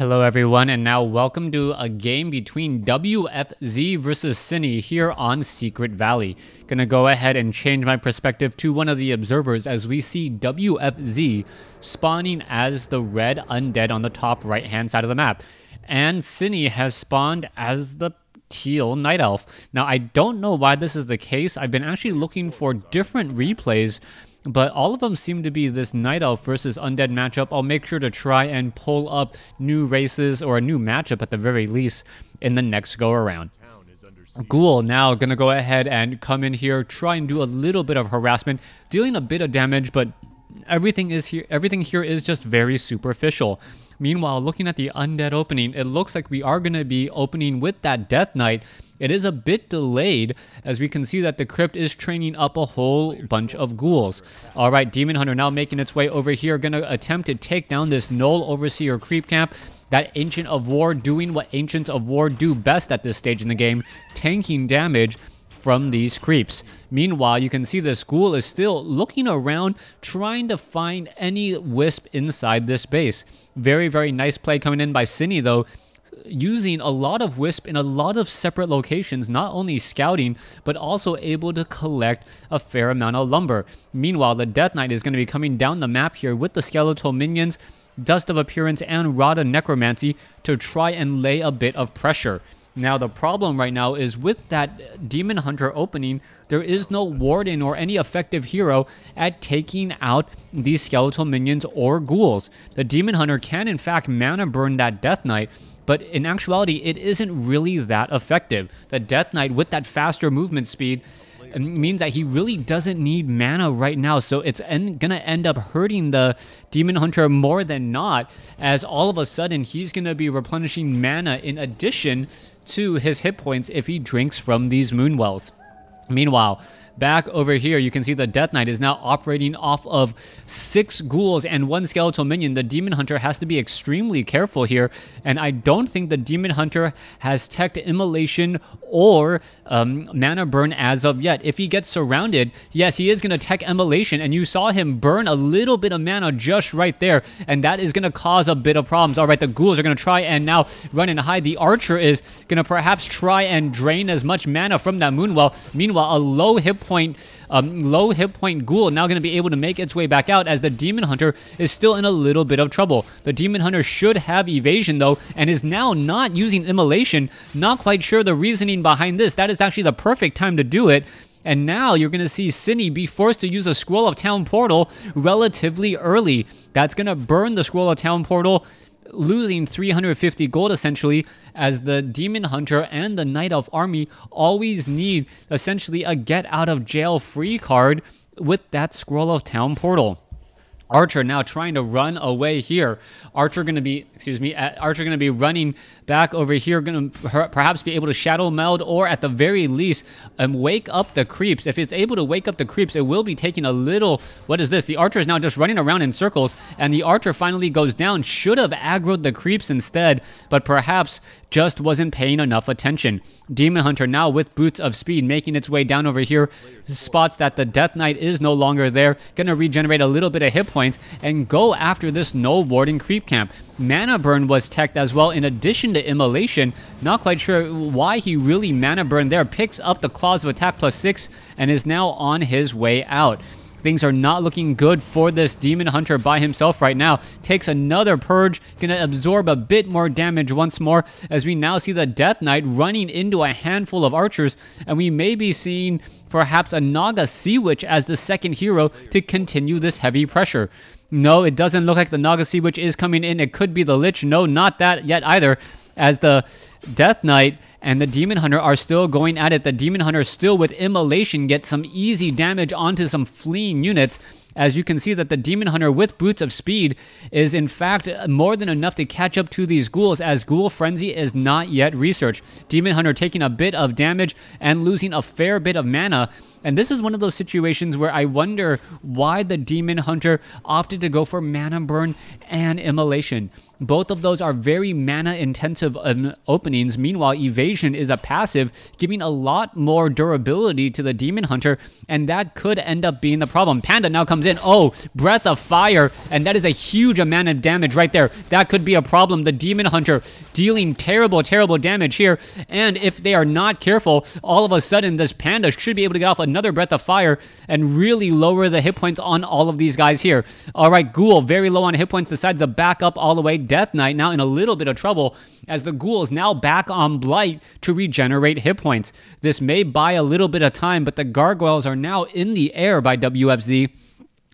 Hello everyone, and now welcome to a game between WFZ versus Sini here on Secret Valley. Gonna go ahead and change my perspective to one of the observers as we see WFZ spawning as the red undead on the top right hand side of the map. And Sini has spawned as the teal night elf. Now I don't know why this is the case. I've been actually looking for different replays, but all of them seem to be this night elf versus undead matchup. I'll make sure to try and pull up new races or a new matchup at the very least in the next go around. Ghoul now gonna go ahead and come in here, try and do a little bit of harassment, dealing a bit of damage, but everything here is just very superficial. Meanwhile, looking at the undead opening, it looks like we are going to be opening with that Death Knight. It is a bit delayed, as we can see that the crypt is training up a whole bunch of ghouls. Alright, Demon Hunter now making its way over here, going to attempt to take down this Null Overseer creep camp. That Ancient of War doing what Ancients of War do best at this stage in the game, tanking damage from these creeps. Meanwhile, you can see this ghoul is still looking around, trying to find any wisp inside this base. Very, very nice play coming in by Sini, though, using a lot of wisp in a lot of separate locations, not only scouting, but also able to collect a fair amount of lumber. Meanwhile, the Death Knight is going to be coming down the map here with the skeletal minions, Dust of Appearance, and Rod of Necromancy to try and lay a bit of pressure. Now, the problem right now is with that Demon Hunter opening, there is no Warden or any effective hero at taking out these skeletal minions or ghouls. The Demon Hunter can, in fact, mana burn that Death Knight, but in actuality, it isn't really that effective. The Death Knight, with that faster movement speed, means that he really doesn't need mana right now, so it's gonna end up hurting the Demon Hunter more than not, as all of a sudden he's gonna be replenishing mana in addition to his hit points if he drinks from these moon wells. Meanwhile, back over here, you can see the Death Knight is now operating off of 6 ghouls and 1 skeletal minion. The Demon Hunter has to be extremely careful here, and I don't think the Demon Hunter has teched Immolation or mana burn as of yet. If he gets surrounded, yes, he is going to tech Immolation, and you saw him burn a little bit of mana just right there, and that is going to cause a bit of problems. All right, the ghouls are going to try and now run and hide. The Archer is going to perhaps try and drain as much mana from that Moonwell. Meanwhile, a low hit point ghoul now going to be able to make its way back out, as the Demon Hunter is still in a little bit of trouble. The Demon Hunter should have evasion though, and is now not using Immolation. Not quite sure the reasoning behind this. That is actually the perfect time to do it. And now you're going to see Sini be forced to use a Scroll of Town Portal relatively early. That's going to burn the Scroll of Town Portal, losing 350 gold essentially, as the Demon Hunter and the Night Elf army always need essentially a get out of jail free card with that Scroll of Town Portal. Archer now trying to run away here. Archer going to be running back over here, going to perhaps be able to shadow meld, or at the very least wake up the creeps. If it's able to wake up the creeps, it will be taking a little... What is this? The Archer is now just running around in circles, and the Archer finally goes down. Should have aggroed the creeps instead, but perhaps just wasn't paying enough attention. Demon Hunter now with Boots of Speed making its way down over here, spots that the Death Knight is no longer there, gonna regenerate a little bit of hit points and go after this Null Warden creep camp. Mana burn was teched as well in addition to Immolation. Not quite sure why he really mana burned there. Picks up the Claws of Attack +6 and is now on his way out. Things are not looking good for this Demon Hunter by himself right now. Takes another purge, gonna absorb a bit more damage once more, as we now see the Death Knight running into a handful of archers, and we may be seeing perhaps a Naga Sea Witch as the second hero to continue this heavy pressure. No, it doesn't look like the Naga Sea Witch is coming in. It could be the Lich. No, not that yet either, as the Death Knight and the Demon Hunter are still going at it. The Demon Hunter still with Immolation gets some easy damage onto some fleeing units. As you can see that the Demon Hunter with Boots of Speed is in fact more than enough to catch up to these ghouls, as Ghoul Frenzy is not yet researched. Demon Hunter taking a bit of damage and losing a fair bit of mana. And this is one of those situations where I wonder why the Demon Hunter opted to go for Mana Burn and Immolation. Both of those are very mana intensive openings. Meanwhile, Evasion Rejuvenation is a passive, giving a lot more durability to the Demon Hunter, and that could end up being the problem. Panda now comes in. Oh, Breath of Fire, and that is a huge amount of damage right there. That could be a problem. The Demon Hunter dealing terrible, terrible damage here, and if they are not careful, all of a sudden this Panda should be able to get off another Breath of Fire and really lower the hit points on all of these guys here. All right, Ghoul very low on hit points, decides to back up all the way. Death Knight now in a little bit of trouble as the Ghoul is now back on Blight to regenerate hit points. This may buy a little bit of time, but the Gargoyles are now in the air by WFZ.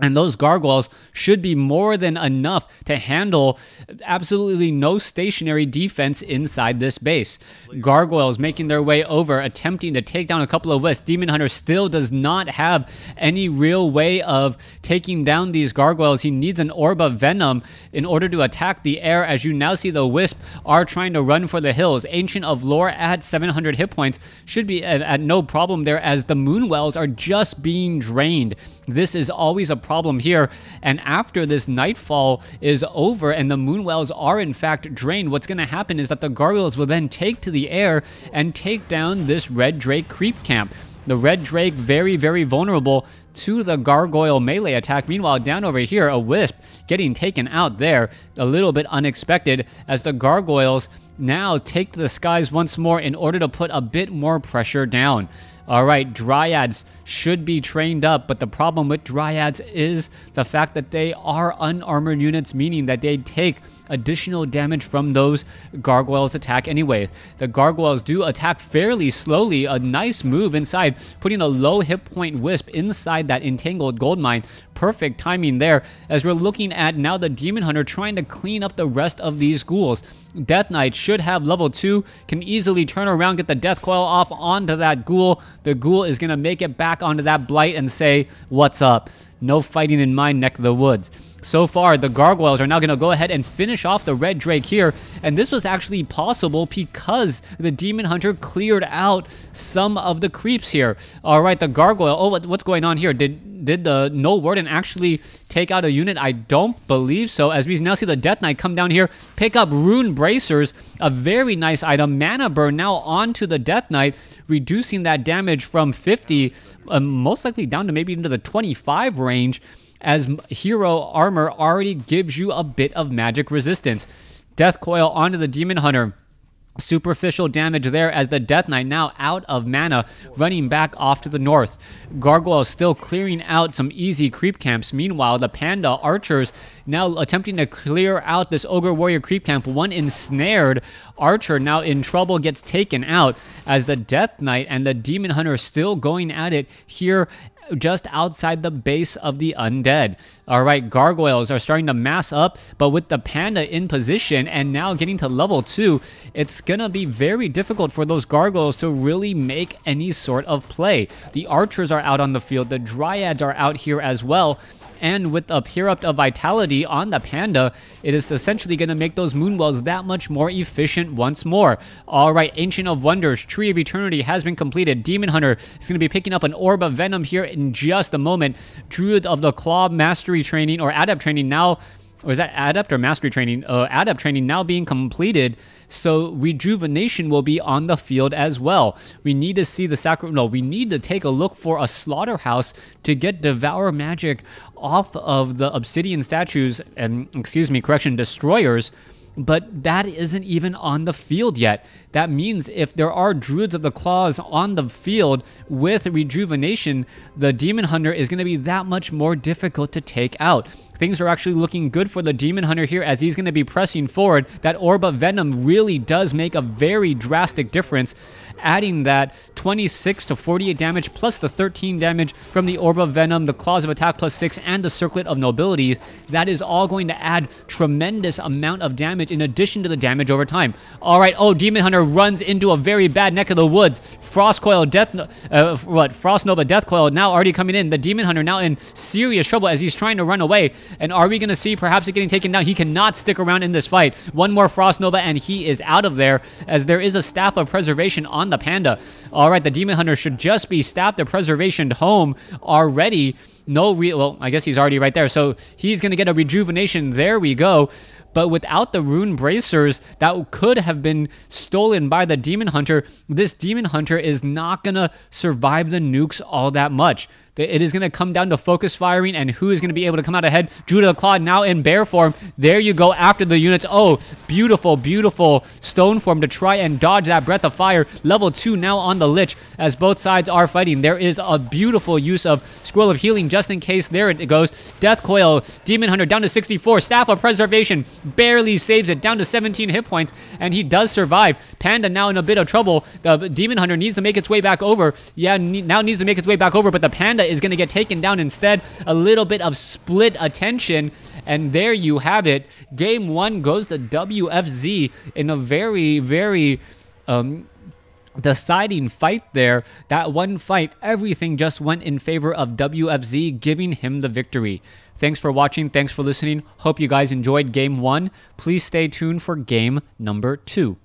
And those Gargoyles should be more than enough to handle absolutely no stationary defense inside this base. Gargoyles making their way over, attempting to take down a couple of Wisps. Demon Hunter still does not have any real way of taking down these Gargoyles. He needs an Orb of Venom in order to attack the air. As you now see, the Wisp are trying to run for the hills. Ancient of Lore at 700 hit points should be at no problem there, as the Moonwells are just being drained. This is always a problem here, and after this Nightfall is over and the Moonwells are in fact drained, what's going to happen is that the Gargoyles will then take to the air and take down this Red Drake creep camp. The Red Drake very, very vulnerable to the Gargoyle melee attack. Meanwhile, down over here, a Wisp getting taken out there. A little bit unexpected as the Gargoyles now take to the skies once more in order to put a bit more pressure down. All right, Dryads should be trained up, but the problem with Dryads is the fact that they are unarmored units, meaning that they take additional damage from those Gargoyles' attack anyway. The Gargoyles do attack fairly slowly. A nice move inside, putting a low hit point Wisp inside that entangled gold mine. Perfect timing there, as we're looking at now the Demon Hunter trying to clean up the rest of these ghouls. Death Knight should have level 2, can easily turn around, get the Death Coil off onto that Ghoul. The Ghoul is going to make it back onto that Blight and say, "What's up? No fighting in my neck of the woods." So far, the Gargoyles are now going to go ahead and finish off the Red Drake here, and this was actually possible because the Demon Hunter cleared out some of the creeps here. All right, the Gargoyle, oh, what's going on here? Did the No Warden actually take out a unit? I don't believe so, as we now see the Death Knight come down here, pick up Rune Bracers, a very nice item. Mana Burn now onto the Death Knight, reducing that damage from 50, most likely down to maybe into the 25 range, as hero armor already gives you a bit of magic resistance. Death Coil onto the Demon Hunter. Superficial damage there as the Death Knight now out of mana, running back off to the north. Gargoyle still clearing out some easy creep camps. Meanwhile, the Panda Archers now attempting to clear out this Ogre Warrior creep camp. One ensnared Archer now in trouble, gets taken out, as the Death Knight and the Demon Hunter still going at it here just outside the base of the Undead. All right, Gargoyles are starting to mass up, but with the Panda in position and now getting to level 2, it's gonna be very difficult for those Gargoyles to really make any sort of play. The Archers are out on the field, the Dryads are out here as well, and with a Pure-Up of Vitality on the Panda, it is essentially going to make those Moonwells that much more efficient once more. All right, Ancient of Wonders, Tree of Eternity has been completed. Demon Hunter is going to be picking up an Orb of Venom here in just a moment. Druid of the Claw Mastery Training, or Adept Training now, or is that Adept or Mastery Training? Adept Training now being completed, so Rejuvenation will be on the field as well. We need to see the we need to take a look for a Slaughterhouse to get Devour Magic off of the Obsidian statues, and Destroyers, but that isn't even on the field yet. That means if there are Druids of the Claws on the field with Rejuvenation, the Demon Hunter is going to be that much more difficult to take out. Things are actually looking good for the Demon Hunter here, as he's going to be pressing forward. That Orb of Venom really does make a very drastic difference, adding that 26 to 48 damage plus the 13 damage from the Orb of Venom, the Claws of Attack plus 6, and the Circlet of Nobilities. That is all going to add tremendous amount of damage in addition to the damage over time. All right, oh, Demon Hunter runs into a very bad neck of the woods. Frost Nova Death Coil now already coming in. The Demon Hunter now in serious trouble as he's trying to run away. And are we going to see perhaps it getting taken down? He cannot stick around in this fight. One more Frost Nova and he is out of there, as there is a Staff of Preservation on the Panda. All right, the Demon Hunter should just be Staff of Preservation home already. Well, I guess he's already right there. So he's going to get a rejuvenation. There we go. But without the rune bracers that could have been stolen by the Demon Hunter, this Demon Hunter is not going to survive the nukes all that much. It is going to come down to focus firing and who is going to be able to come out ahead. Druid of the Claw now in bear form. There you go after the units. Oh, beautiful, beautiful stone form to try and dodge that breath of fire. Level 2 now on the Lich as both sides are fighting. There is a beautiful use of Scroll of Healing just in case. There it goes. Death Coil. Demon Hunter down to 64. Staff of Preservation barely saves it down to 17 hit points and he does survive. Panda now in a bit of trouble. The Demon Hunter needs to make its way back over. Yeah, now needs to make its way back over, but the Panda is going to get taken down instead. A little bit of split attention, and there you have it. Game 1 goes to WFZ in a very, very deciding fight there. That one fight, everything just went in favor of WFZ, giving him the victory. Thanks for watching. Thanks for listening. Hope you guys enjoyed Game 1. Please stay tuned for Game number 2.